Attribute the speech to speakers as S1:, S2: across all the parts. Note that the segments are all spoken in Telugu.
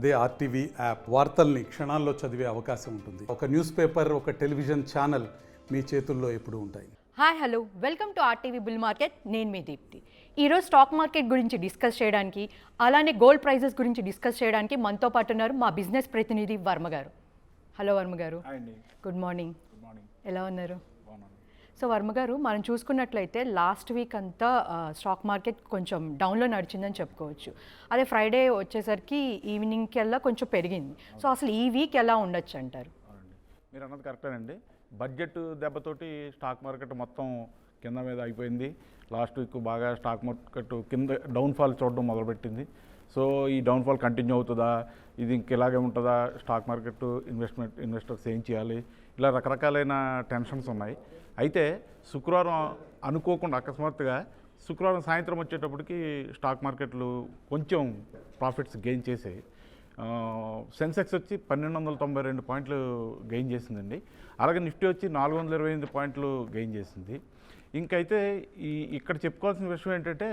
S1: అదే ఆర్టీవీ యాప్ వార్తల్ని క్షణాల్లో చదివే అవకాశం ఉంటుంది. ఒక న్యూస్ పేపర్, ఒక టెలివిజన్ ఛానల్ మీ చేతుల్లో ఎప్పుడూ ఉంటాయి.
S2: Hi hello, welcome to RTV bull market. నేను మీ దీప్తి. ఈరోజు స్టాక్ మార్కెట్ గురించి డిస్కస్ చేయడానికి, అలానే గోల్డ్ ప్రైజెస్ గురించి డిస్కస్ చేయడానికి మనతో పాటు ఉన్నారు మా బిజినెస్ ప్రతినిధి వర్మ గారు. హలో వర్మ గారు. Good morning. ఎలా ఉన్నారు? సో వర్మ గారు, మనం చూసుకున్నట్లయితే లాస్ట్ వీక్ అంతా స్టాక్ మార్కెట్ కొంచెం డౌన్లో నడిచిందని చెప్పుకోవచ్చు. అదే ఫ్రైడే వచ్చేసరికి ఈవినింగ్కెల్లా కొంచెం పెరిగింది. సో అసలు ఈ వీక్ ఎలా ఉండొచ్చు అంటారు?
S3: మీరు అన్నది కరెక్టేనండి. బడ్జెట్ దెబ్బతోటి స్టాక్ మార్కెట్ మొత్తం కింద మీద అయిపోయింది. లాస్ట్ వీక్ బాగా స్టాక్ మార్కెట్ కింద డౌన్ఫాల్ చూడడం మొదలుపెట్టింది. సో ఈ డౌన్ఫాల్ కంటిన్యూ అవుతుందా, ఇది ఇంక ఇలాగే ఉంటుందా, స్టాక్ మార్కెట్ ఇన్వెస్టర్స్ ఏం చేయాలి, ఇలా రకరకాలైన టెన్షన్స్ ఉన్నాయి. అయితే శుక్రవారం అనుకోకుండా అకస్మాత్తుగా శుక్రవారం సాయంత్రం వచ్చేటప్పటికి స్టాక్ మార్కెట్లు కొంచెం ప్రాఫిట్స్ గెయిన్ చేసాయి. సెన్సెక్స్ వచ్చి 1292 పాయింట్లు గెయిన్ చేసిందండి. అలాగే నిఫ్టీ వచ్చి 428 పాయింట్లు గెయిన్ చేసింది. ఇంకైతే ఇక్కడ చెప్పుకోవాల్సిన విషయం ఏంటంటే,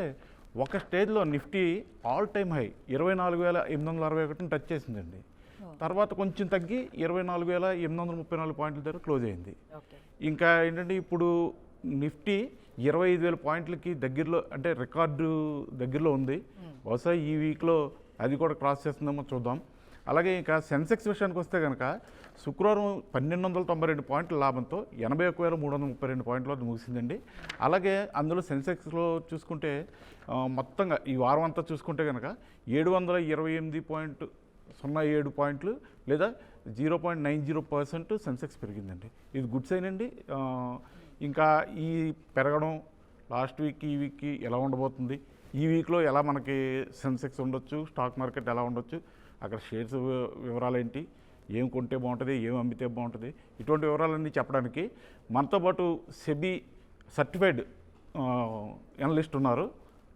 S3: ఒక స్టేజ్లో Nifty all time high 24,861 touch చేసిందండి. తర్వాత కొంచెం తగ్గి 24,834 పాయింట్ల దగ్గర క్లోజ్ అయింది. ఇంకా ఏంటంటే ఇప్పుడు నిఫ్టీ 25,000 పాయింట్లకి దగ్గరలో, అంటే రికార్డు దగ్గరలో ఉంది. బహుశా ఈ వీక్లో అది కూడా క్రాస్ చేస్తుందేమో చూద్దాం. అలాగే ఇంకా సెన్సెక్స్ విషయానికి వస్తే కనుక శుక్రవారం 1292 పాయింట్ల లాభంతో 81,332 పాయింట్ల వద్ద ముగిసిందండి. అలాగే అందులో సెన్సెక్స్లో చూసుకుంటే మొత్తంగా ఈ వారం అంతా చూసుకుంటే కనుక 728.07 పాయింట్లు లేదా 0.90% సెన్సెక్స్ పెరిగిందండి. ఇది గుడ్ సైన్ అండి. ఇంకా ఈ పెరగడం లాస్ట్ వీక్ ఈ వీక్కి ఎలా ఉండబోతుంది, ఈ వీక్లో ఎలా మనకి సెన్సెక్స్ ఉండొచ్చు, స్టాక్ మార్కెట్ ఎలా ఉండొచ్చు, అక్కడ షేర్స్ వివరాలు ఏంటి, ఏం కొంటే బాగుంటుంది, ఏం అమ్మితే బాగుంటుంది, ఇటువంటి వివరాలన్నీ చెప్పడానికి మనతో పాటు సెబీ సర్టిఫైడ్ ఎనలిస్ట్ ఉన్నారు,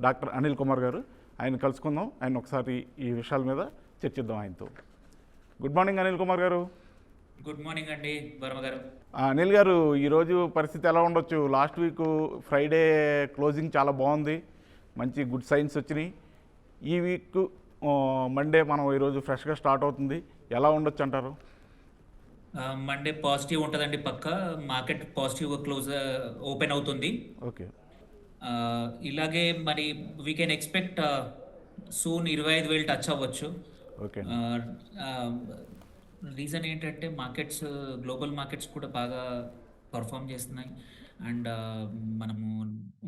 S3: డాక్టర్ అనిల్ కుమార్ గారు. ఆయన కలుసుకుందాం, ఆయన ఒకసారి ఈ విషయాల మీద చర్చిద్దాం ఆయనతో. గుడ్ మార్నింగ్ అనిల్ కుమార్ గారు.
S4: గుడ్ మార్నింగ్ అండి వర్మ గారు.
S3: అనిల్ గారు, ఈరోజు పరిస్థితి ఎలా ఉండొచ్చు? లాస్ట్ వీక్ ఫ్రైడే క్లోజింగ్ చాలా బాగుంది, మంచి గుడ్ సైన్స్ వచ్చినాయి. ఈ వీక్ మండే మనం ఈరోజు ఫ్రెష్గా స్టార్ట్ అవుతుంది, ఎలా ఉండొచ్చు అంటారు?
S4: మండే పాజిటివ్ ఉంటుందండి, పక్క మార్కెట్ పాజిటివ్ క్లోజ్ ఓపెన్ అవుతుంది.
S3: ఓకే.
S4: ఇలాగే మరి we can expect soon 25,000 touch అవ్వచ్చు.
S3: ఓకే.
S4: రీజన్ ఏంటంటే మార్కెట్స్, గ్లోబల్ మార్కెట్స్ కూడా బాగా పర్ఫామ్ చేస్తున్నాయి. అండ్ మనము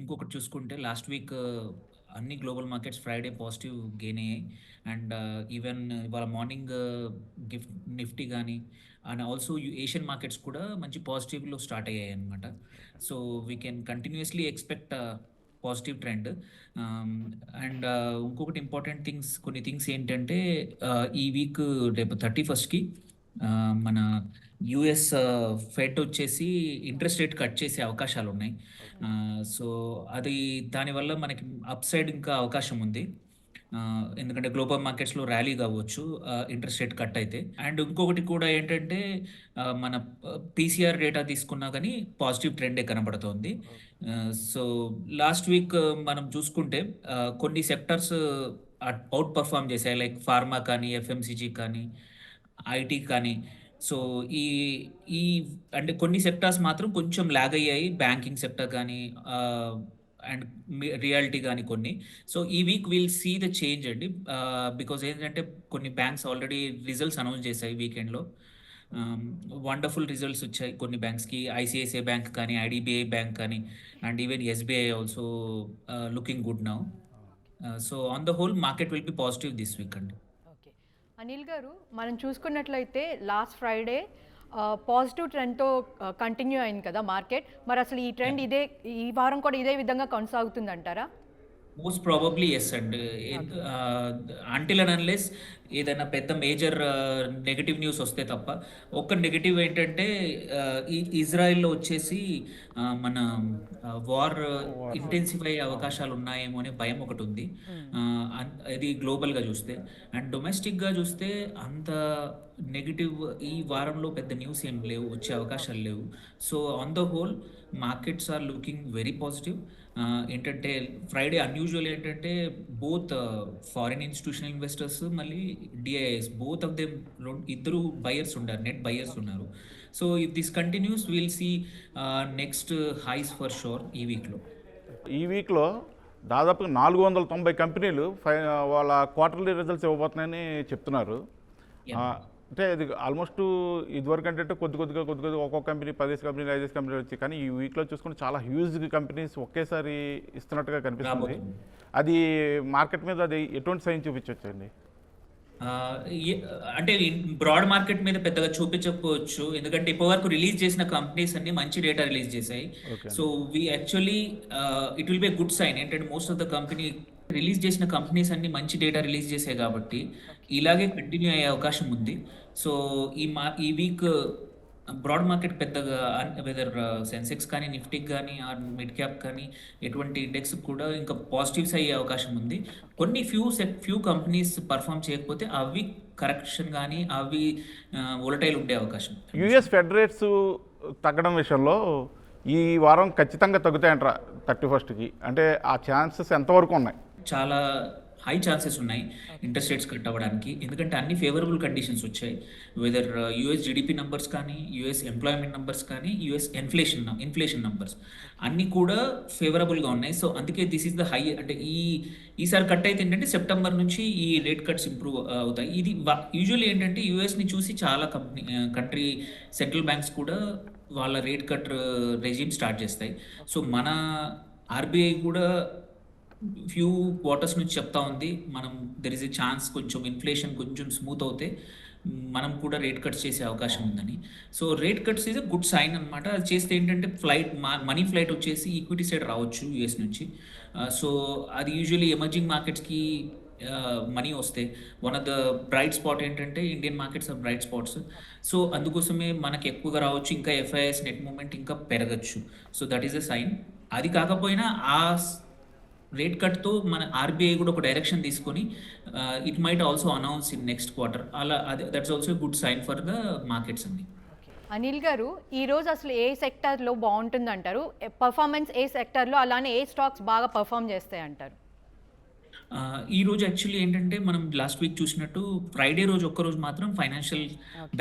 S4: ఇంకొకటి చూసుకుంటే లాస్ట్ వీక్ అన్ని global markets Friday positive gain అయ్యాయి. అండ్ ఈవెన్ ఇవాళ మార్నింగ్ నిఫ్టీ కానీ అండ్ ఆల్సో ఏషియన్ మార్కెట్స్ కూడా మంచి పాజిటివ్లో స్టార్ట్ అయ్యాయి అనమాట. So we can continuously expect positive trend. And ఇంకొకటి ఇంపార్టెంట్ కొన్ని థింగ్స్ ఏంటంటే, ఈ వీక్ రేపు 31st మన యుఎస్ ఫెడ్ వచ్చేసి ఇంట్రెస్ట్ రేట్ కట్ చేసే అవకాశాలు ఉన్నాయి. సో అది దానివల్ల మనకి అప్ సైడ్ ఇంకా అవకాశం ఉంది, ఎందుకంటే గ్లోబల్ మార్కెట్స్లో ర్యాలీ కావచ్చు ఇంట్రెస్ట్ రేట్ కట్ అయితే. అండ్ ఇంకొకటి కూడా ఏంటంటే, మన పీసీఆర్ డేటా తీసుకున్నా కానీ పాజిటివ్ ట్రెండే కనబడుతోంది. సో లాస్ట్ వీక్ మనం చూసుకుంటే కొన్ని సెక్టర్స్ అవుట్ పర్ఫామ్ చేశాయి, లైక్ ఫార్మా కానీ, ఎఫ్ఎంసీజీ కానీ, ఐటీ కానీ. సో ఈ ఈ అంటే కొన్ని సెక్టార్స్ మాత్రం కొంచెం లాగ్ అయ్యాయి, బ్యాంకింగ్ సెక్టర్ కానీ అండ్ రియాలిటీ కానీ కొన్ని. సో ఈ week will see the change అండి, బికాజ్ ఏంటంటే కొన్ని బ్యాంక్స్ ఆల్రెడీ రిజల్ట్స్ అనౌన్స్ చేశాయి వీకెండ్లో. వండర్ఫుల్ రిజల్ట్స్ వచ్చాయి కొన్ని బ్యాంక్స్కి, ఐసిఐసిఐ బ్యాంక్ కానీ, ఐడిబిఐ బ్యాంక్ కానీ, and even SBI also looking good now. So on the whole market will be positive this week అండి.
S2: ఓకే అనిల్ గారు, మనం చూసుకున్నట్లయితే లాస్ట్ ఫ్రైడే పాజిటివ్ ట్రెండ్తో కంటిన్యూ అయింది కదా మార్కెట్. మరి అసలు ఈ ట్రెండ్ ఈ వారం కూడా ఇదే విధంగా కొనసాగుతుంది అంటారా?
S4: Most probably yes and until and unless ఏదైనా పెద్ద మేజర్ నెగటివ్ న్యూస్ వస్తే తప్ప. ఒక్క నెగటివ్ ఏంటంటే, ఈ ఇజ్రాయెల్లో వచ్చేసి మన వార్ ఇంటెన్సిఫై అవకాశాలు ఉన్నాయేమో అనే భయం ఒకటి ఉంది, ఇది గ్లోబల్గా చూస్తే. అండ్ డొమెస్టిక్గా చూస్తే అంత నెగిటివ్ ఈ వారంలో పెద్ద న్యూస్ ఏం లేవు, వచ్చే అవకాశాలు లేవు. So on the whole markets are looking very positive. ఏంటంటే ఫ్రైడే అన్యూజువల్ ఏంటంటే బోత్ ఫారిన్ ఇన్స్టిట్యూషనల్ ఇన్వెస్టర్స్ మళ్ళీ డిఐఎస్, బోత్ ఆఫ్ దెమ్ ఇద్దరు బయర్స్ ఉన్నారు, నెట్ బయర్స్ ఉన్నారు. So if this continues will see next highs for sure ఈ వీక్లో.
S3: ఈ వీక్లో దాదాపుగా 490 కంపెనీలు వాళ్ళ క్వార్టర్లీ రిజల్ట్స్ ఇవ్వబోతున్నాయని చెప్తున్నారు. అంటే ఇది ఆల్మోస్ట్ ఇదివరకు అంటే కొద్దిగా ఒక్కొక్క కంపెనీ 10 కంపెనీలు 5 కంపెనీలు వచ్చాయి, కానీ ఈ వీక్లో చూసుకుంటే చాలా హ్యూజ్ కంపెనీస్ ఒకేసారి ఇస్తున్నట్టుగా కనిపిస్తుంది. అది మార్కెట్ మీద అది ఎటువంటి సైన్ చూపించవచ్చండి?
S4: అంటే బ్రాడ్ మార్కెట్ మీద పెద్దగా చూపించకపోవచ్చు, ఎందుకంటే ఇప్పటివరకు రిలీజ్ చేసిన కంపెనీస్ అన్ని మంచి డేటా రిలీజ్ చేశాయి. So we actually it will be a good sign. ఏంటంటే most of the company release చేసిన కంపెనీస్ అన్ని మంచి డేటా రిలీజ్ చేశాయి కాబట్టి ఇలాగే కంటిన్యూ అయ్యే అవకాశం ఉంది. సో ఈ వీక్ బ్రాడ్ మార్కెట్ పెద్దగా వెదర్ సెన్సెక్స్ కానీ నిఫ్టీకి కానీ ఆర్ మిడ్ క్యాప్ కానీ ఎటువంటి ఇండెక్స్ కూడా ఇంకా పాజిటివ్స్ అయ్యే అవకాశం ఉంది. కొన్ని ఫ్యూ కంపెనీస్ పర్ఫామ్ చేయకపోతే అవి కరెక్షన్ కానీ అవి వోలటైల్ ఉండే అవకాశం.
S3: యూఎస్ ఫెడ్ రేట్స్ తగ్గడం విషయంలో ఈ వారం ఖచ్చితంగా తగ్గుతాయంటారా 31st? అంటే ఆ ఛాన్సెస్ ఎంతవరకు ఉన్నాయి?
S4: చాలా హై ఛాన్సెస్ ఉన్నాయి ఇంట్రెస్ట్ రేట్స్ కట్ అవ్వడానికి, ఎందుకంటే అన్ని ఫేవరబుల్ కండిషన్స్ వచ్చాయి. వెదర్ యూఎస్ జీడిపి నంబర్స్ కానీ, యూఎస్ ఎంప్లాయ్మెంట్ నంబర్స్ కానీ, యూఎస్ ఇన్ఫ్లేషన్ నంబర్స్ అన్నీ కూడా ఫేవరబుల్గా ఉన్నాయి. సో అందుకే దిస్ ఈస్ ద హై. అంటే ఈసారి కట్ అయితే ఏంటంటే సెప్టెంబర్ నుంచి ఈ రేట్ కట్స్ ఇంప్రూవ్ అవుతాయి. ఇది యూజువల్లీ ఏంటంటే యూఎస్ని చూసి చాలా కంట్రీ సెంట్రల్ బ్యాంక్స్ కూడా వాళ్ళ రేట్ కట్ రెజ్యూమ్ స్టార్ట్ చేస్తాయి. సో మన ఆర్బీఐ కూడా ఫ్యూ క్వార్టర్స్ నుంచి చెప్తా ఉంది, మనం దెర్ ఇస్ ఎ ఛాన్స్ కొంచెం ఇన్ఫ్లేషన్ కొంచెం స్మూత్ అవుతే మనం కూడా రేట్ కట్స్ చేసే అవకాశం ఉందని. So rate cuts is a good sign అనమాట. అది చేస్తే ఏంటంటే మనీ ఫ్లైట్ వచ్చేసి ఈక్విటీ సైడ్ రావచ్చు యూఎస్ నుంచి. సో అది యూజువల్లీ ఎమర్జింగ్ మార్కెట్స్కి మనీ వస్తే one of the bright spot ఏంటంటే Indian markets or bright spots. So అందుకోసమే మనకి ఎక్కువగా రావచ్చు, ఇంకా ఎఫ్ఐఎస్ నెట్ మూమెంట్ ఇంకా పెరగచ్చు. So that is a sign. అది కాకపోయినా ఆ రేట్ కట్తో మన ఆర్బీఐ కూడా ఒక డైరెక్షన్ తీసుకొని it might also announce in next quarter. అలా that's also good sign for the markets అండి.
S2: అనిల్ గారు, ఈరోజు అసలు ఏ సెక్టర్లో బాగుంటుంది అంటారు? పర్ఫార్మెన్స్ ఏ సెక్టర్లో, అలానే ఏ స్టాక్స్ బాగా పర్ఫామ్ చేస్తాయి అంటారు?
S4: ఈ రోజు యాక్చువల్లీ ఏంటంటే మనం లాస్ట్ వీక్ చూసినట్టు ఫ్రైడే రోజు ఒక్కరోజు మాత్రం ఫైనాన్షియల్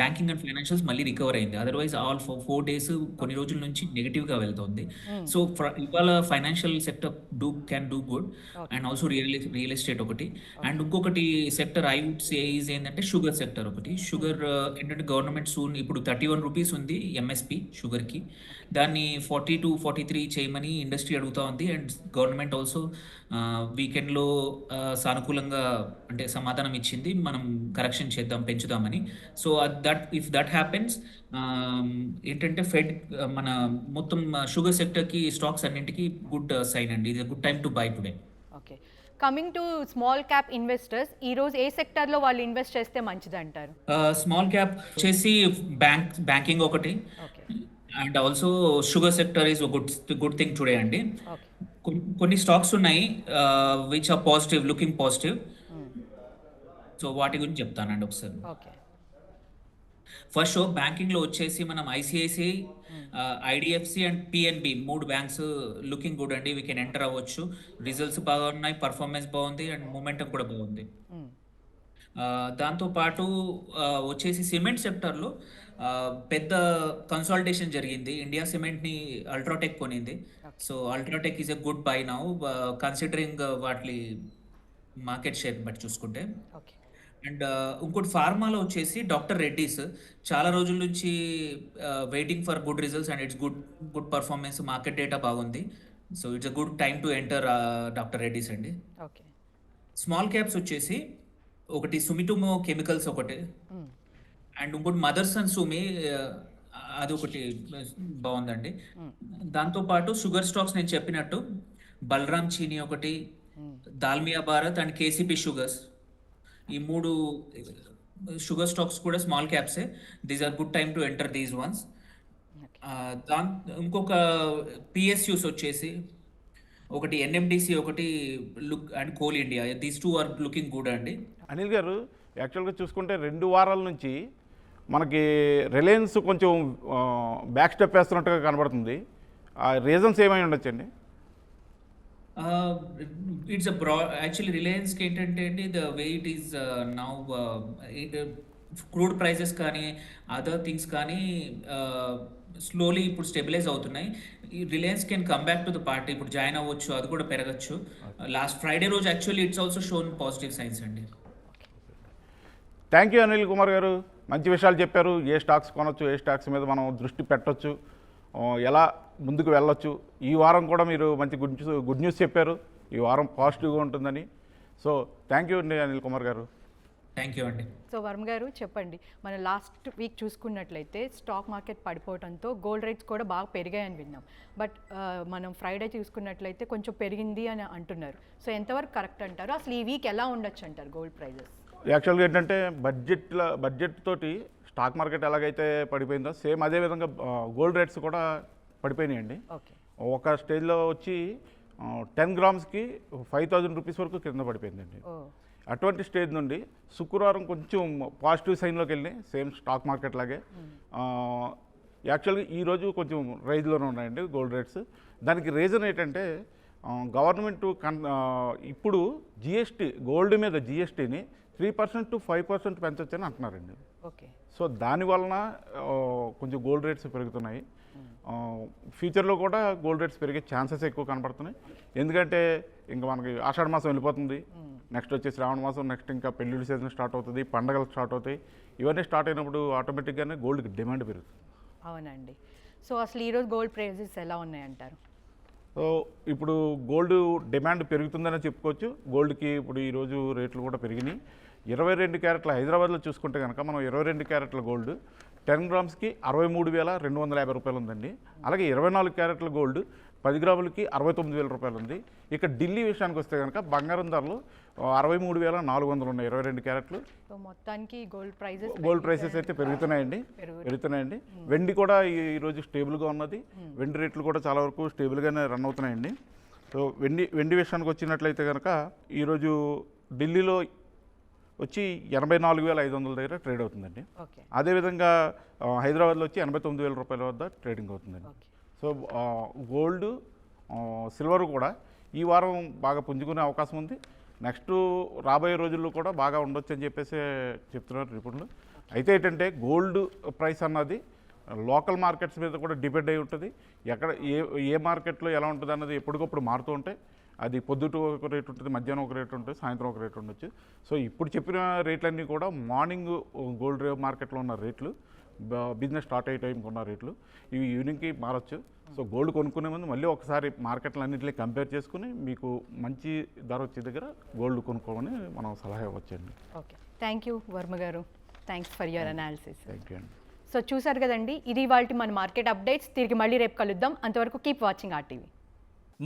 S4: బ్యాంకింగ్ అండ్ ఫైనాన్షియల్స్ మళ్ళీ రికవర్ అయింది. అదర్వైజ్ ఆల్ 4 days కొన్ని రోజుల నుంచి నెగిటివ్గా వెళ్తుంది. సో ఇవాళ financial sector can do good, and also real estate ఒకటి, అండ్ ఇంకొకటి sector I would say is ఏంటంటే షుగర్ సెక్టర్ ఒకటి. షుగర్ ఏంటంటే గవర్నమెంట్ సూన్ ఇప్పుడు 31 రూపీస్ ఉంది ఎంఎస్పి షుగర్కి, దాన్ని 40 to 43 చేయమని ఇండస్ట్రీ అడుగుతూ ఉంది. అండ్ గవర్నమెంట్ ఆల్సో వీకెండ్లో సానుకూలంగా అంటే సమాధానం ఇచ్చింది, మనం కరెక్షన్ చేద్దాం పెంచుదామని. సో ఇఫ్ దట్ హ్యాపెన్స్ ఏంటంటే ఫెడ్ మన మొత్తం షుగర్ సెక్టర్కి స్టాక్స్ అన్నింటికి గుడ్ సైన్ అండి. ఇది good time to buy today.
S2: Okay, coming to small cap investors, ఈరోజు ఏ సెక్టర్లో వాళ్ళు ఇన్వెస్ట్ చేస్తే మంచిది అంటారు?
S4: స్మాల్ క్యాప్ వచ్చేసి బ్యాంకింగ్ ఒకటి, and also sugar sector is good thing today అండి. కొన్ని స్టాక్స్ ఉన్నాయి which are positive, looking positive. So వాటి గురించి చెప్తానండి ఒకసారి. ఫస్ట్ షో బ్యాంకింగ్లో వచ్చేసి మనం ICICI, IDFC and PNB 3 banks looking good అండి. వీ కెన్ ఎంటర్ అవ్వచ్చు. రిజల్ట్స్ బాగా ఉన్నాయి, పర్ఫార్మెన్స్ బాగుంది, అండ్ మూమెంటం కూడా బాగుంది. దాంతోపాటు వచ్చేసి సిమెంట్ సెక్టర్లో పెద్ద కన్సాలిడేషన్ జరిగింది. ఇండియా సిమెంట్ని అల్ట్రాటెక్ కొనింది. So UltraTech is a good buy now considering వాటి మార్కెట్ షేర్ బట్టి చూసుకుంటే. అండ్ ఇంకోటి ఫార్మాలో వచ్చేసి డాక్టర్ రెడ్డీస్, చాలా రోజుల నుంచి waiting for good results and it's good performance, market data బాగుంది. So it's a good time to enter doctor Reddy's అండి. స్మాల్ క్యాప్స్ వచ్చేసి ఒకటి సుమిటోమో కెమికల్స్ ఒకటి, అండ్ ఇంకోటి మదర్స్ అండ్ సుమి అది ఒకటి బాగుందండి. దాంతోపాటు షుగర్ స్టాక్స్ నేను చెప్పినట్టు బలరామ్ చీనీ ఒకటి, Dalmia Bharat and KCP sugars, ఈ 3 షుగర్ స్టాక్స్ కూడా small క్యాప్సే. These are good time to enter these once. ఇంకొక పిఎస్యూస్ వచ్చేసి ఒకటి ఎన్ఎండిసి ఒకటి, look and coal India, these 2 are looking good అండి.
S3: అనిల్ గారు, యాక్చువల్గా చూసుకుంటే 2 వారాల నుంచి మనకి రిలయన్స్ కొంచెం బ్యాక్ స్టెప్ వేస్తున్నట్టుగా కనబడుతుంది. ఆ రీజన్స్ ఏమై ఉండొచ్చండి?
S4: ఇట్స్ అ యాక్చువల్లీ రిలయన్స్కి ఏంటంటే అండి the way it is now crude prices కానీ అదర్ థింగ్స్ కానీ స్లోలీ ఇప్పుడు స్టెబిలైజ్ అవుతున్నాయి. ఈ Reliance can come back to the party, ఇప్పుడు జాయిన్ అవ్వచ్చు, అది కూడా పెరగచ్చు. లాస్ట్ ఫ్రైడే రోజు actually it's also shown positive science అండి.
S3: థ్యాంక్ యూ అనిల్ కుమార్ గారు, మంచి విషయాలు చెప్పారు. ఏ స్టాక్స్ కొనొచ్చు, ఏ స్టాక్స్ మీద మనం దృష్టి పెట్టొచ్చు, ఎలా ముందుకు వెళ్ళొచ్చు. ఈ వారం కూడా మీరు మంచి గుడ్ న్యూస్ చెప్పారు. ఈ వారం పాజిటివ్గా ఉంటుందని. సో థ్యాంక్ యూ అండి అనిల్ కుమార్ గారు.
S4: థ్యాంక్ యూ అండి.
S2: సో వర్మ గారు చెప్పండి, మన లాస్ట్ వీక్ చూసుకున్నట్లయితే స్టాక్ మార్కెట్ పడిపోవడంతో గోల్డ్ రేట్స్ కూడా బాగా పెరిగాయని విన్నాం. బట్ మనం ఫ్రైడే చూసుకున్నట్లయితే కొంచెం పెరిగింది అని అంటున్నారు. సో ఎంతవరకు కరెక్ట్ అంటారు? అసలు ఈ వీక్ ఎలా ఉండొచ్చు అంటారు గోల్డ్ ప్రైజెస్?
S3: యాక్చువల్గా ఏంటంటే బడ్జెట్ తోటి స్టాక్ మార్కెట్ ఎలాగైతే పడిపోయిందో సేమ్ అదే విధంగా గోల్డ్ రేట్స్ కూడా పడిపోయినాయండి.
S2: ఓకే.
S3: ఒక స్టేజ్లో వచ్చి 10 గ్రామ్స్కి 5,000 రూపీస్ వరకు కింద పడిపోయిందండి. అటువంటి స్టేజ్ నుండి శుక్రవారం కొంచెం పాజిటివ్ సైన్లోకి వెళ్ళి సేమ్ స్టాక్ మార్కెట్ లాగే యాక్చువల్గా ఈరోజు కొంచెం రైజ్లోనే ఉన్నాయండి గోల్డ్ రేట్స్. దానికి రీజన్ ఏంటంటే గవర్నమెంట్ ఇప్పుడు జిఎస్టీ గోల్డ్ మీద జిఎస్టీని 3% to 5% పెంచొచ్చని అంటున్నారండి.
S2: ఓకే.
S3: సో దానివలన కొంచెం గోల్డ్ రేట్స్ పెరుగుతున్నాయి. ఫ్యూచర్లో కూడా గోల్డ్ రేట్స్ పెరిగే ఛాన్సెస్ ఎక్కువ కనపడుతున్నాయి. ఎందుకంటే ఇంకా మనకి ఆషాఢ మాసం వెళ్ళిపోతుంది, నెక్స్ట్ వచ్చి శ్రావణ మాసం, నెక్స్ట్ ఇంకా పెళ్ళిళ్ళ సీజన్ స్టార్ట్ అవుతుంది, పండగలు స్టార్ట్ అవుతాయి. ఇవన్నీ స్టార్ట్ అయినప్పుడు ఆటోమేటిక్గానే గోల్డ్కి డిమాండ్ పెరుగుతుంది.
S2: అవునండి. సో అసలు ఈరోజు గోల్డ్ ప్రైజెస్ ఎలా ఉన్నాయంటారు?
S3: సో ఇప్పుడు గోల్డ్ డిమాండ్ పెరుగుతుందని చెప్పుకోవచ్చు. గోల్డ్కి ఇప్పుడు ఈరోజు రేట్లు కూడా పెరిగినాయి. 22 క్యారెట్ల హైదరాబాద్లో చూసుకుంటే కనుక మనం 22 క్యారెట్ల గోల్డ్ 10 గ్రామ్స్కి 63,250 రూపాయలు ఉందండి. అలాగే 24 క్యారెట్ల గోల్డ్ 10 గ్రాములకి 69,000 రూపాయలు ఉంది. ఇక ఢిల్లీ విషయానికి వస్తే కనుక బంగారం ధరలు 63,400 ఉన్నాయి 22 క్యారెట్లు.
S2: సో మొత్తానికి
S3: గోల్డ్ ప్రైసెస్ అయితే పెరుగుతున్నాయండి. వెండి కూడా ఈరోజు స్టేబుల్గా ఉన్నది. వెండి రేట్లు కూడా చాలా వరకు స్టేబుల్గానే రన్ అవుతున్నాయండి. సో వెండి విషయానికి వచ్చినట్లయితే కనుక ఈరోజు ఢిల్లీలో వచ్చి 84,500 దగ్గర ట్రేడ్ అవుతుందండి. అదేవిధంగా హైదరాబాద్లో వచ్చి 89,000 రూపాయల వద్ద ట్రేడింగ్ అవుతుందండి. సో గోల్డ్, సిల్వర్ కూడా ఈ వారం బాగా పుంజుకునే అవకాశం ఉంది. నెక్స్ట్ రాబోయే రోజుల్లో కూడా బాగా ఉండొచ్చు అని చెప్పేసి చెప్తున్నారు నిపుణులు. అయితే ఏంటంటే గోల్డ్ ప్రైస్ అన్నది లోకల్ మార్కెట్స్ మీద కూడా డిపెండ్ అయి ఉంటుంది. ఎక్కడ ఏ మార్కెట్లో ఎలా ఉంటుంది అన్నది ఎప్పటికప్పుడు మారుతూ ఉంటాయి. అది పొద్దుట ఒక రేట్ ఉంటుంది, మధ్యాహ్నం ఒక రేట్ ఉంటుంది, సాయంత్రం ఒక రేట్ ఉండొచ్చు. సో ఇప్పుడు చెప్పిన రేట్లన్నీ కూడా మార్నింగ్ గోల్డ్ మార్కెట్లో ఉన్న రేట్లు, బిజినెస్ స్టార్ట్ అయ్యే టైంకి ఉన్న రేట్లు, ఇవి ఈవినింగ్కి మారచ్చు. సో గోల్డ్ కొనుక్కునే ముందు మళ్ళీ ఒకసారి మార్కెట్లు అన్నింటినీ కంపేర్ చేసుకుని మీకు మంచి ధర వచ్చే దగ్గర గోల్డ్ కొనుక్కోమని మనం సలహా ఇవ్వచ్చండి.
S2: ఓకే. థ్యాంక్ యూ వర్మ గారు. Thanks for your analysis.
S3: Thank you అండి.
S2: సో చూసారు కదండి, ఇది ఇవాల్టి మన మార్కెట్ అప్డేట్స్. తిరిగి మళ్ళీ రేపు కలుద్దాం. అంతవరకు కీప్ వాచింగ్ RTV.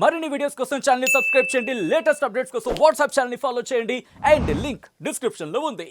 S5: మరిన్ని వీడియోస్ కోసం ఛానల్ ని సబ్స్క్రైబ్ చేయండి. లేటెస్ట్ అప్డేట్స్ కోసం వాట్సాప్ ఛానల్ ని ఫాలో చేయండి. అండ్ లింక్ డిస్క్రిప్షన్ లో ఉంది.